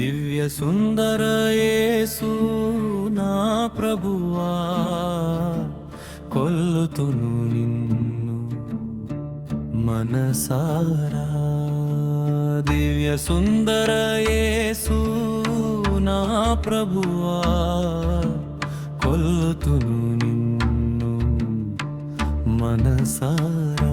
దివ్య సుందర యేసు నా ప్రభువా, కొల్లుతును నిన్ను మనసారా. దివ్య సుందర యేసు నా ప్రభువా, కొల్లుతును నిన్ను మనసారా.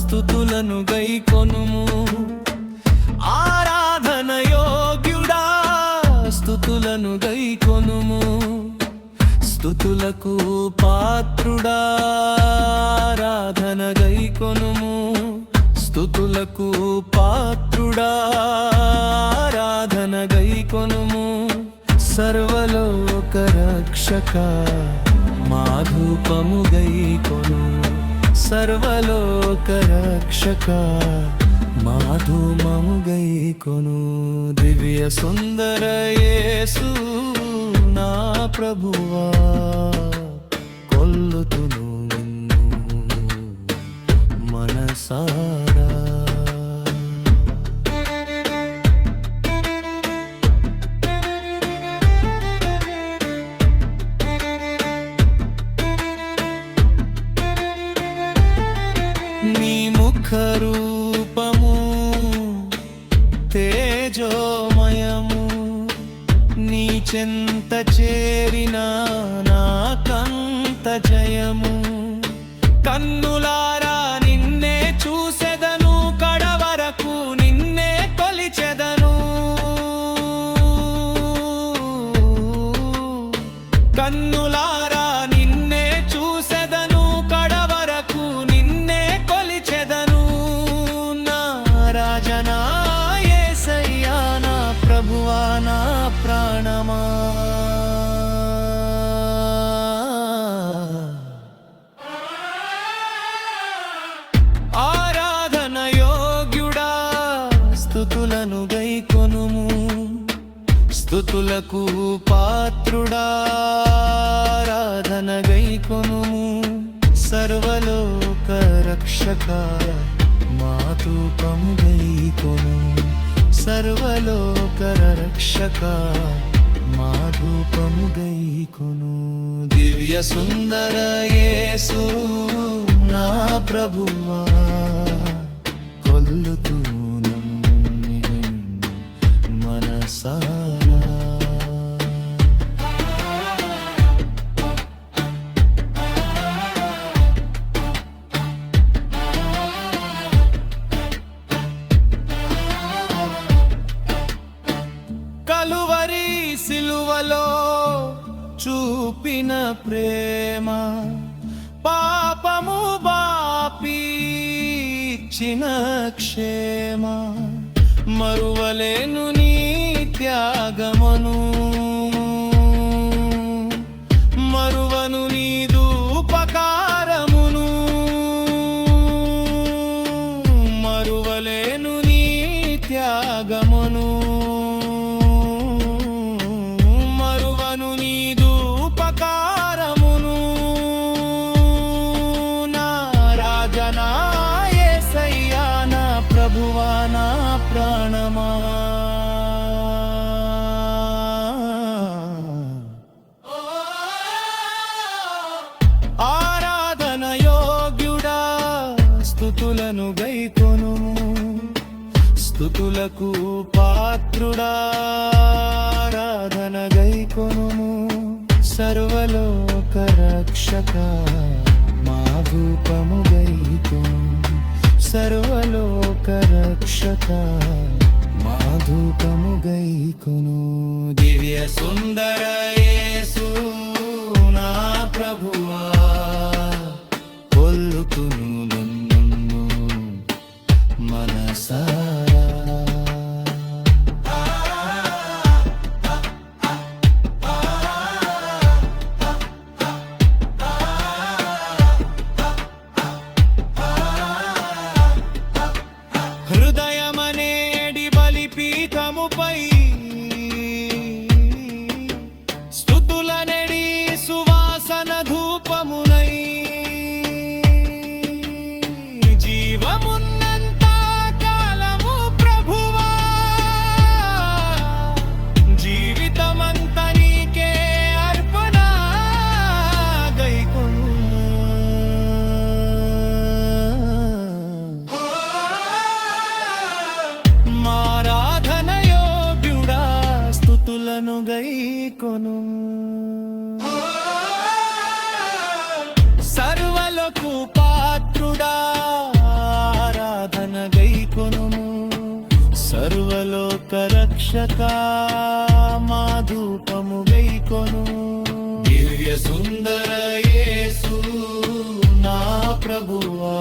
స్తుతులను గైకొనుము, ఆరాధన యోగ్యుడా స్తుతులను గైకొనుము. స్తుతులకు పాత్రుడా ఆరాధన గైకొనుము. స్తుతులకు పాత్రుడా ఆరాధన గైకొనుము. సర్వలోక రక్షక మాధూపము గైకొను. సర్వలోక రక్షక మాధుమము గైకొను. దివ్య సుందర యేసు నా ప్రభువా, కొల్లుతును నిన్ను మనసారా. నీ ముఖరూపము తేజోమయము, నీ చెంత చేరిన నాకంత జయము. కన్నులారా నిన్నే చూసెదను, కడవరకు నిన్నే కొలిచెదను. కన్నులారా నిన్నే చూసెదను, కడవరకు నిన్నే కొలిచెదను. నా రాజనా యేసయ్యా, నా ప్రభువా, నా ప్రాణమా. ఆరాధన యోగ్యుడా స్తుతులను గైకొనుము. స్తుతులకు పాత్రుడా ఆరాధన గైకొనుము. సర్వలోక రక్షక మాధూపము గైకొను. సర్వలోక రక్షక మాధూపము గైకొను. దివ్య సుందర యేసు నా ప్రభువా, కొల్లుతును నిన్ను మనసారా. కలువరి సిలువలో చూపిన ప్రేమ, పాపము బాపి ఇచ్చిన క్షేమ. మరువలేను నీ త్యాగమను, మరువను నీదు ఉపకారమును. మరువలేను నీ త్యాగమును, మరువను నీదు ఉపకారమును. నా రాజనా యేసయ్యా, నా ప్రభువా, నా ప్రాణమా. ఆరాధన యోగ్యుడా స్తుతులను గైకొనుము. స్తుతులకు పాత్రుడా ఆరాధన గైకొనుము. సర్వలోక రక్షక మాధూపము గైకొను. సర్వలోక రక్షక మాధూపము గైకొను. దివ్య సుందర యేసు నా ప్రభువా, కొల్లుతును నిన్ను మనసారా. ప్రభువై స్తుతుల నెడి సువాసన ధూపమునై జీవమున్నంత కాలము ప్రభువా జీవితమంత నీకే అర్పణ గైకొను మారాధనయోగ్యుడా స్తుతులను గైకొను సర్వలకు పాత్రుడా ఆరాధన గైకొనుము సర్వలోక రక్షక మా ధూపము గైకొను దివ్య సుందర యేసు నా ప్రభువా